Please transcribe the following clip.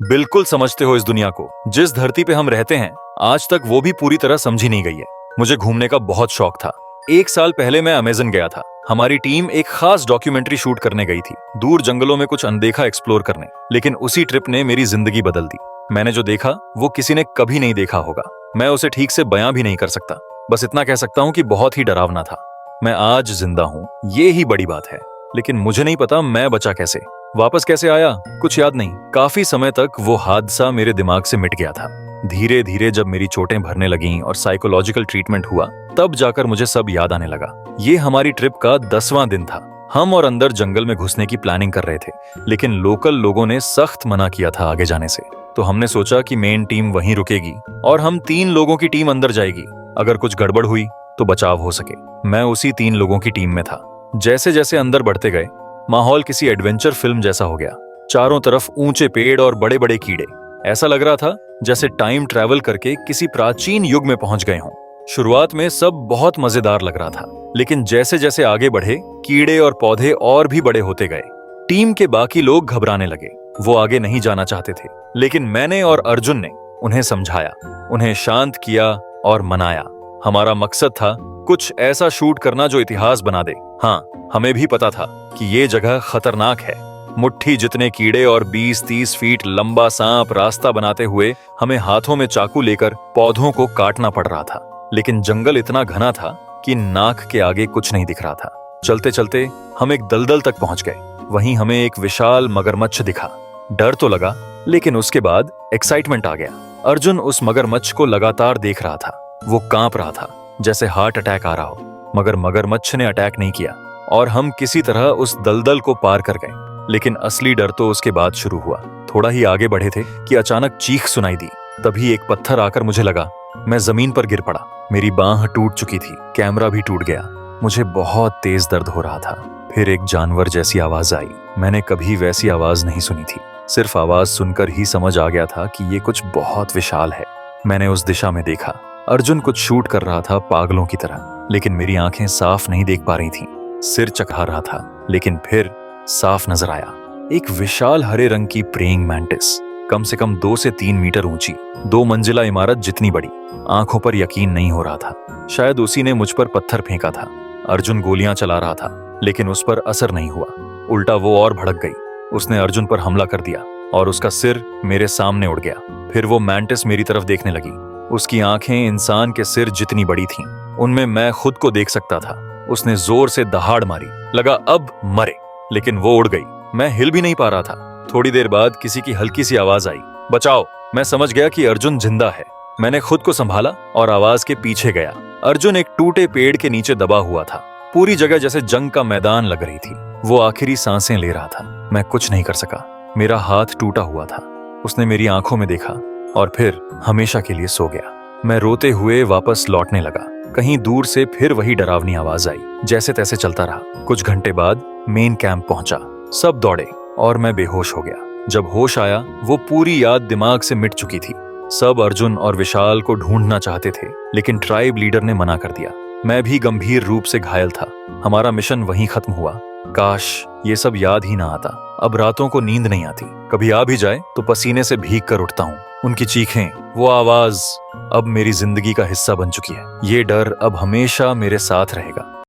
बिल्कुल समझते हो इस दुनिया को। जिस धरती पे हम रहते हैं, आज तक वो भी पूरी तरह समझी नहीं गई है। मुझे घूमने का बहुत शौक था। 1 साल पहले मैं अमेज़न गया था। हमारी टीम एक खास डॉक्यूमेंट्री शूट करने गई थी, दूर जंगलों में कुछ अनदेखा एक्सप्लोर करने। लेकिन उसी ट्रिप ने मेरी जिंदगी बदल दी। मैंने जो देखा वो किसी ने कभी नहीं देखा होगा। मैं उसे ठीक से बयां भी नहीं कर सकता। बस इतना कह सकता हूँ कि बहुत ही डरावना था। मैं आज जिंदा हूँ, ये ही बड़ी बात है। लेकिन मुझे नहीं पता मैं बचा कैसे, वापस कैसे आया, कुछ याद नहीं। काफी समय तक वो हादसा मेरे दिमाग से मिट गया था। धीरे धीरे जब मेरी चोटें भरने लगीं और साइकोलॉजिकल ट्रीटमेंट हुआ, तब जाकर मुझे सब याद आने लगा। ये हमारी ट्रिप का 10वां दिन था। हम और अंदर जंगल में घुसने की प्लानिंग कर रहे थे, लेकिन लोकल लोगों ने सख्त मना किया था आगे जाने से। तो हमने सोचा कि मेन टीम वहीं रुकेगी और हम 3 लोगों की टीम अंदर जाएगी। अगर कुछ गड़बड़ हुई तो बचाव हो सके। मैं उसी 3 लोगों की टीम में था। जैसे जैसे अंदर बढ़ते गए, माहौल किसी एडवेंचर फिल्म जैसा हो गया। चारों तरफ ऊंचे पेड़ और बड़े बड़े कीड़े। ऐसा लग रहा था जैसे टाइम ट्रैवल करके किसी प्राचीन युग में पहुंच गए हों। शुरुआत में सब बहुत मजेदार लग रहा था, लेकिन जैसे जैसे आगे बढ़े, कीड़े और पौधे और भी बड़े होते गए। टीम के बाकी लोग घबराने लगे। वो आगे नहीं जाना चाहते थे, लेकिन मैंने और अर्जुन ने उन्हें समझाया, उन्हें शांत किया और मनाया। हमारा मकसद था कुछ ऐसा शूट करना जो इतिहास बना दे। हाँ, हमें भी पता था कि ये जगह खतरनाक है। मुट्ठी जितने कीड़े और 20-30 फीट लंबा सांप रास्ता बनाते हुए हमें हाथों में चाकू लेकर पौधों को काटना पड़ रहा था। लेकिन जंगल इतना घना था कि नाक के आगे कुछ नहीं दिख रहा था। चलते चलते हम एक दलदल तक पहुंच गए। वहीं हमें एक विशाल मगरमच्छ दिखा। डर तो लगा, लेकिन उसके बाद एक्साइटमेंट आ गया। अर्जुन उस मगरमच्छ को लगातार देख रहा था। वो कांप रहा था, जैसे हार्ट अटैक आ रहा हो। मगर मगरमच्छ ने अटैक नहीं किया और हम किसी तरह उस दलदल को पार कर गए। लेकिन असली डर तो उसके बाद शुरू हुआ। थोड़ा ही आगे बढ़े थे कि अचानक चीख सुनाई दी। तभी एक पत्थर आकर मुझे लगा। मैं जमीन पर गिर पड़ा। मेरी बांह टूट चुकी थी, कैमरा भी टूट गया। मुझे बहुत तेज दर्द हो रहा था। फिर एक जानवर जैसी आवाज आई। मैंने कभी वैसी आवाज नहीं सुनी थी। सिर्फ आवाज सुनकर ही समझ आ गया था कि ये कुछ बहुत विशाल है। मैंने उस दिशा में देखा। अर्जुन कुछ शूट कर रहा था पागलों की तरह, लेकिन मेरी आंखें साफ नहीं देख पा रही थीं। सिर चकरा रहा था, लेकिन फिर साफ नजर आया। एक विशाल हरे रंग की प्रेइंग मैंटिस, कम से कम 2 से 3 मीटर ऊंची, 2 मंजिला इमारत जितनी बड़ी। आंखों पर यकीन नहीं हो रहा था। शायद उसी ने मुझ पर पत्थर फेंका था। अर्जुन गोलियां चला रहा था, लेकिन उस पर असर नहीं हुआ। उल्टा वो और भड़क गई। उसने अर्जुन पर हमला कर दिया और उसका सिर मेरे सामने उड़ गया। फिर वो मैंटिस मेरी तरफ देखने लगी। उसकी आंखें इंसान के सिर जितनी बड़ी थीं। उनमें मैं खुद को देख सकता था। उसने जोर से दहाड़ मारी। लगा अब मरे, लेकिन वो उड़ गई। मैं हिल भी नहीं पा रहा था। थोड़ी देर बाद किसी की हल्की सी आवाज आई, बचाओ। मैं समझ गया कि अर्जुन जिंदा है। मैंने खुद को संभाला और आवाज के पीछे गया। अर्जुन एक टूटे पेड़ के नीचे दबा हुआ था। पूरी जगह जैसे जंग का मैदान लग रही थी। वो आखिरी सांसें ले रहा था। मैं कुछ नहीं कर सका। मेरा हाथ टूटा हुआ था। उसने मेरी आंखों में देखा और फिर हमेशा के लिए सो गया। मैं रोते हुए वापस लौटने लगा। कहीं दूर से फिर वही डरावनी आवाज आई। जैसे तैसे चलता रहा। कुछ घंटे बाद मेन कैंप पहुंचा। सब दौड़े और मैं बेहोश हो गया। जब होश आया, वो पूरी याद दिमाग से मिट चुकी थी। सब अर्जुन और विशाल को ढूंढना चाहते थे, लेकिन ट्राइब लीडर ने मना कर दिया। मैं भी गंभीर रूप से घायल था। हमारा मिशन वहीं खत्म हुआ। काश ये सब याद ही ना आता। अब रातों को नींद नहीं आती। कभी आ भी जाए तो पसीने से भीग कर उठता हूँ। उनकी चीखें, वो आवाज अब मेरी जिंदगी का हिस्सा बन चुकी है। ये डर अब हमेशा मेरे साथ रहेगा।